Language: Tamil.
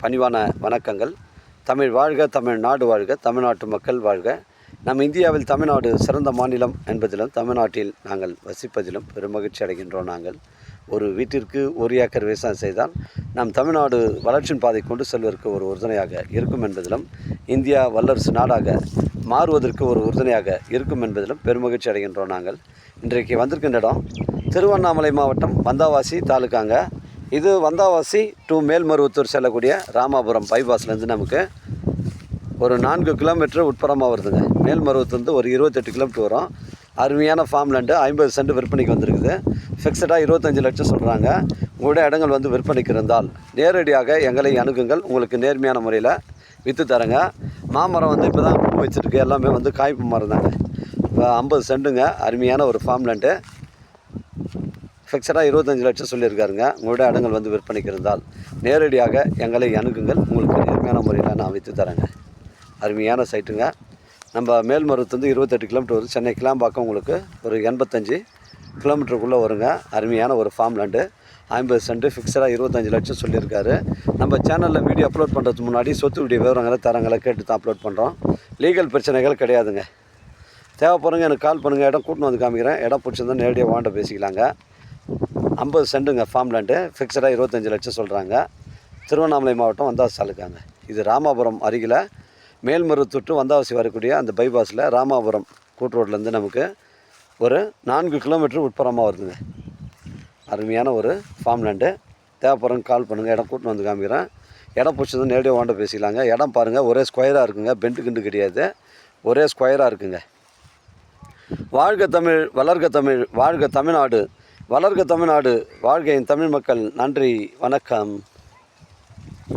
பணிவான வணக்கங்கள். தமிழ் வாழ்க, தமிழ்நாடு வாழ்க, தமிழ்நாட்டு மக்கள் வாழ்க. நம் இந்தியாவில் தமிழ்நாடு சிறந்த மாநிலம் என்பதிலும் தமிழ்நாட்டில் நாங்கள் வசிப்பதிலும் பெருமகிழ்ச்சி அடைகின்றோம். நாங்கள் ஒரு வீட்டிற்கு 1 ஏக்கர் விவசாயம் செய்தால் நம் தமிழ்நாடு வளர்ச்சியின் பாதை கொண்டு செல்வதற்கு ஒரு உறுதுணையாக இருக்கும் என்பதிலும் இந்தியா வல்லரசு நாடாக மாறுவதற்கு ஒரு உறுதுணையாக இருக்கும் என்பதிலும் பெருமகிழ்ச்சி அடைகின்றோம். நாங்கள் இன்றைக்கு வந்திருக்கின்ற இடம் திருவண்ணாமலை மாவட்டம் வந்தாவாசி தாலுக்காங்க. இது வந்தாவாசி டு மேல்மருவத்தூர் செல்லக்கூடிய ராமாபுரம் பைபாஸ்லேருந்து நமக்கு ஒரு 4 கிலோமீட்டர் உட்புறமாக வருதுங்க. மேல்மருவத்தூர்ந்து ஒரு 28 கிலோமீட்டர் வரும். அருமையான ஃபார்ம் லேண்டு 50 சென்ட் விற்பனைக்கு வந்திருக்குது. ஃபிக்ஸடாக 25 லட்சம் சொல்கிறாங்க. உங்களுடைய இடங்கள் வந்து விற்பனைக்கு இருந்தால் நேரடியாக எங்களை அணுகுங்கள். உங்களுக்கு நேர்மையான முறையில் விற்று தரேங்க. மாமரம் வந்து இப்போ தான் பூ வச்சுருக்கு. எல்லாமே வந்து காய்ப்பு மரம் தாங்க. இப்போ 50 சென்ட்டுங்க. அருமையான ஒரு ஃபார்ம் லேண்டு. ஃபிக்ஸடாக 25 லட்சம் சொல்லியிருக்காருங்க. உங்களுடைய இடங்கள் வந்து விற்பனைக்கு இருந்தால் நேரடியாக எங்களை அணுகுங்கள். உங்களுக்கு நேர்மையான முறையில் நான் விற்று தரேங்க. அருமையான சைட்டுங்க. நம்ம மேல்மருவத்துலேருந்து 28 கிலோமீட்டர் வருது. சென்னை கிளாம்பாக்கம் உங்களுக்கு ஒரு 85 கிலோமீட்டருக்குள்ளே வருங்க. அருமையான ஒரு ஃபார்ம் லேண்டு 50 சென்ட்டு ஃபிக்ஸடாக 25 லட்சம் சொல்லியிருக்காரு. நம்ம சேனலில் வீடியோ அப்லோட் பண்ணுறதுக்கு முன்னாடி சொத்துடைய விவரங்களை தரங்களை கேட்டு தான் அப்லோட் பண்ணுறோம். லீகல் பிரச்சனைகள் கிடையாதுங்க. தேவைப்படுங்க எனக்கு கால் பண்ணுங்கள். இடம் கூட்டின்னு வந்து காமிக்கிறேன். இடம் பிடிச்சிருந்தா நேரடியாக வாண்ட பேசிக்கலாங்க. 50 சென்ட்டுங்க ஃபார்ம் லேண்டு. ஃபிக்ஸடாக 25 லட்சம் சொல்கிறாங்க. திருவண்ணாமலை மாவட்டம் வந்தாவாசி தாலுக்காங்க. இது ராமாபுரம் அருகில் மேல்மருவத்தூர் டு வந்தாவாசி வரக்கூடிய அந்த பைபாஸில் ராமாபுரம் கூட்டுரோட்லேருந்து நமக்கு ஒரு 4 கிலோமீட்டர் உட்புறமாக வருதுங்க. அருமையான ஒரு ஃபார்ம் லேண்டு. தேவைப்படுறவங்க கால் பண்ணுங்கள். இடம் கூட்டின்னு வந்து காமிக்கிறேன். இடம் பிடிச்சது நேரடியாக வாண்ட பேசிக்கலாங்க. இடம் பாருங்கள், ஒரே ஸ்கொயராக இருக்குங்க. பெண்டு கிண்டு கிடையாது, ஒரே ஸ்கொயராக இருக்குங்க. வாழ்க தமிழ், வளர்க தமிழ், வாழ்க தமிழ்நாடு, வளர்க தமிழ்நாடு, வாழ்க என் தமிழ் மக்கள். நன்றி, வணக்கம்.